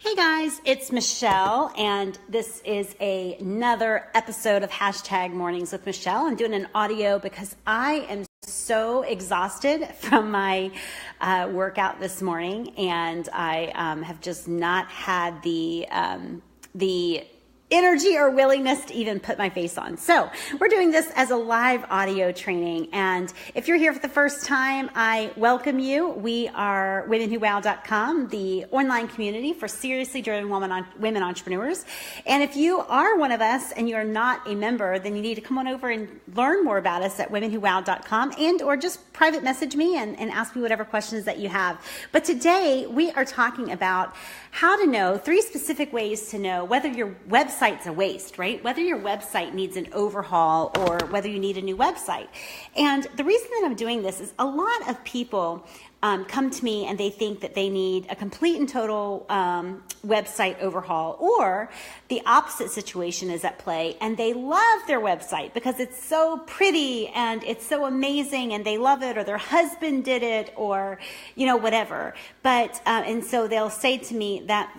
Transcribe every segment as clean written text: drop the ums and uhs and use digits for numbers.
Hey guys, it's Michelle, and this is another episode of Hashtag Mornings with Michelle. I'm doing an audio because I am so exhausted from my workout this morning, and I have just not had the energy or willingness to even put my face on. So we're doing this as a live audio training. And if you're here for the first time, I welcome you. We are PlanetWOW.club, the online community for seriously driven women entrepreneurs. And if you are one of us and you're not a member, then you need to come on over and learn more about us at PlanetWOW.club, and or just private message me and ask me whatever questions that you have. But today we are talking about how to know 3 specific ways to know whether your website's a waste, right? Whether your website needs an overhaul or whether you need a new website. And the reason that I'm doing this is a lot of people come to me and they think that they need a complete and total website overhaul, or the opposite situation is at play and they love their website because it's so pretty and it's so amazing and they love it, or their husband did it, or whatever. But and so they'll say to me that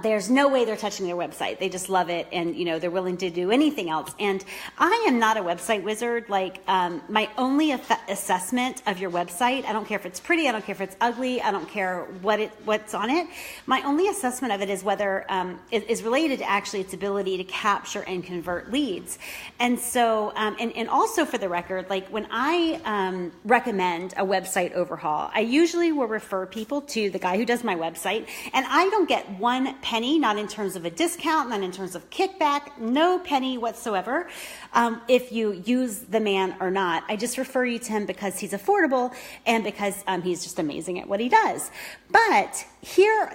there's no way they're touching their website. They just love it, and they're willing to do anything else. And I am not a website wizard. Like my only assessment of your website, I don't care if it's pretty, I don't care if it's ugly, I don't care what's on it. My only assessment of it is whether it is related to actually its ability to capture and convert leads. And so, and also for the record, like when I recommend a website overhaul, I usually will refer people to the guy who does my website, and I don't get one penny, not in terms of a discount, not in terms of kickback, no penny whatsoever. If you use the man or not, I just refer you to him because he's affordable and because he's just amazing at what he does. But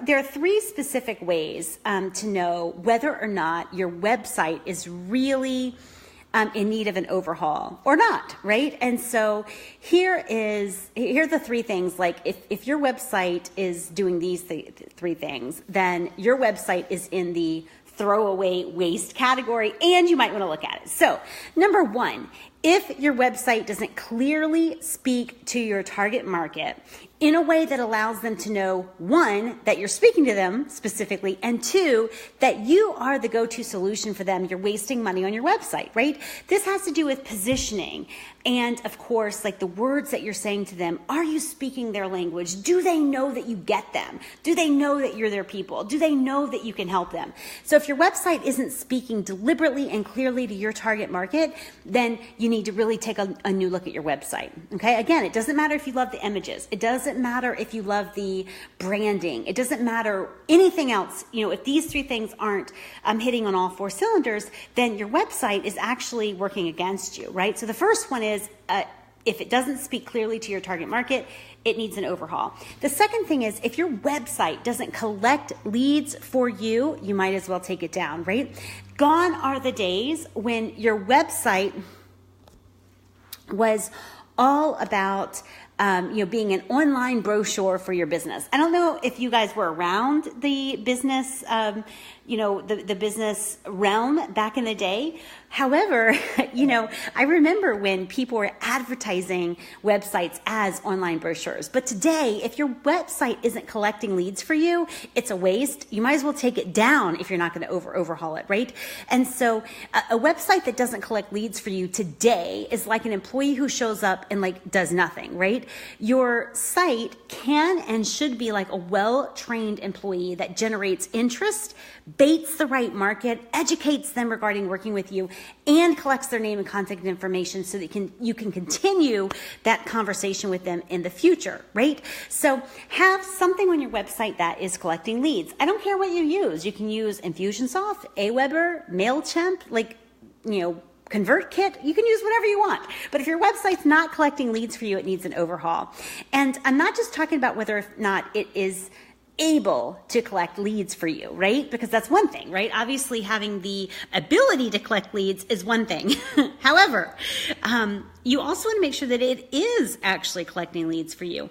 there are 3 specific ways to know whether or not your website is really in need of an overhaul or not, right? And so here are the 3 things. Like if your website is doing these 3 things, then your website is in the throwaway waste category, and you might want to look at it. So number 1, if your website doesn't clearly speak to your target market in a way that allows them to know, 1, that you're speaking to them specifically, and 2, that you are the go-to solution for them, you're wasting money on your website, right? This has to do with positioning. And of course, like the words that you're saying to them, are you speaking their language? Do they know that you get them? Do they know that you're their people? Do they know that you can help them? So if your website isn't speaking deliberately and clearly to your target market, then you need to really take a new look at your website. Okay. Again, it doesn't matter if you love the images. It doesn't matter if you love the branding. It doesn't matter anything else. If these 3 things aren't hitting on all 4 cylinders, then your website is actually working against you, right? So the first one is, if it doesn't speak clearly to your target market, it needs an overhaul. The second thing is, if your website doesn't collect leads for you, you might as well take it down, right? Gone are the days when your website was all about being an online brochure for your business. I don't know if you guys were around the business, the business realm back in the day. However, I remember when people were advertising websites as online brochures. But today, if your website isn't collecting leads for you, it's a waste. You might as well take it down if you're not going to overhaul it, right? And so a website that doesn't collect leads for you today is like an employee who shows up and does nothing, right? Your site can and should be like a well-trained employee that generates interest, baits the right market, educates them regarding working with you, and collects their name and contact information so that you can continue that conversation with them in the future, right? So have something on your website that is collecting leads. I don't care what you use. You can use Infusionsoft, Aweber, MailChimp, ConvertKit. You can use whatever you want. But if your website's not collecting leads for you, it needs an overhaul. And I'm not just talking about whether or not it is able to collect leads for you, right? Because that's one thing, right? Obviously, having the ability to collect leads is one thing. However, you also want to make sure that it is actually collecting leads for you.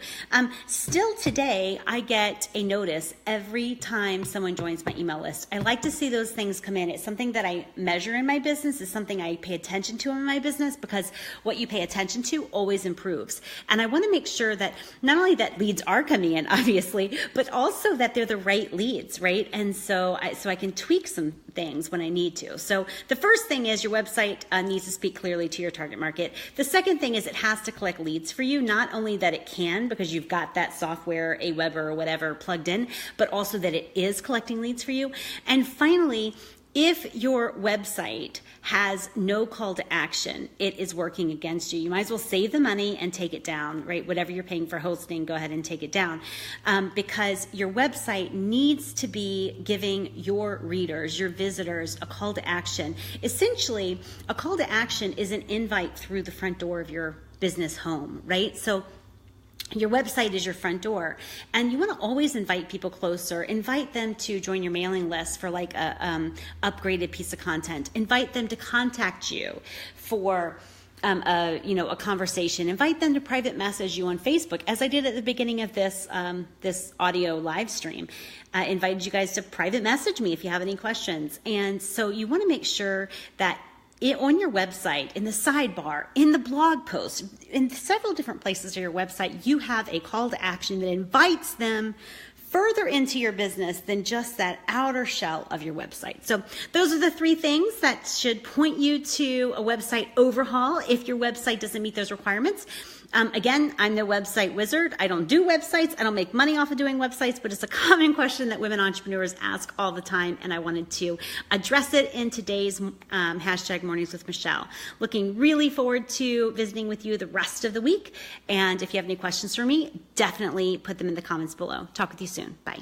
Still today, I get a notice every time someone joins my email list. I like to see those things come in. It's something that I measure in my business. It's something I pay attention to in my business, because what you pay attention to always improves. And I want to make sure that not only that leads are coming in, obviously, but also that they're the right leads, right? And so I can tweak some things when I need to. So the first thing is your website needs to speak clearly to your target market. The second thing is it has to collect leads for you, not only that it can because you've got that software, Aweber or whatever plugged in, but also that it is collecting leads for you. And finally, if your website has no call to action, it is working against you. You might as well save the money and take it down, right? Whatever you're paying for hosting, go ahead and take it down, because your website needs to be giving your readers, your visitors, a call to action. Essentially, a call to action is an invite through the front door of your business home, right? So your website is your front door, and you want to always invite people closer. Invite them to join your mailing list for like a upgraded piece of content. Invite them to contact you for a conversation. Invite them to private message you on Facebook, as I did at the beginning of this audio live stream. I invited you guys to private message me if you have any questions. And so you want to make sure that on your website, in the sidebar, in the blog post, in several different places on your website, you have a call to action that invites them further into your business than just that outer shell of your website. So those are the three things that should point you to a website overhaul if your website doesn't meet those requirements. Again, I'm no website wizard. I don't do websites. I don't make money off of doing websites, but it's a common question that women entrepreneurs ask all the time, and I wanted to address it in today's hashtag Mornings with Michelle. Looking really forward to visiting with you the rest of the week, and if you have any questions for me, definitely put them in the comments below. Talk with you soon. Bye.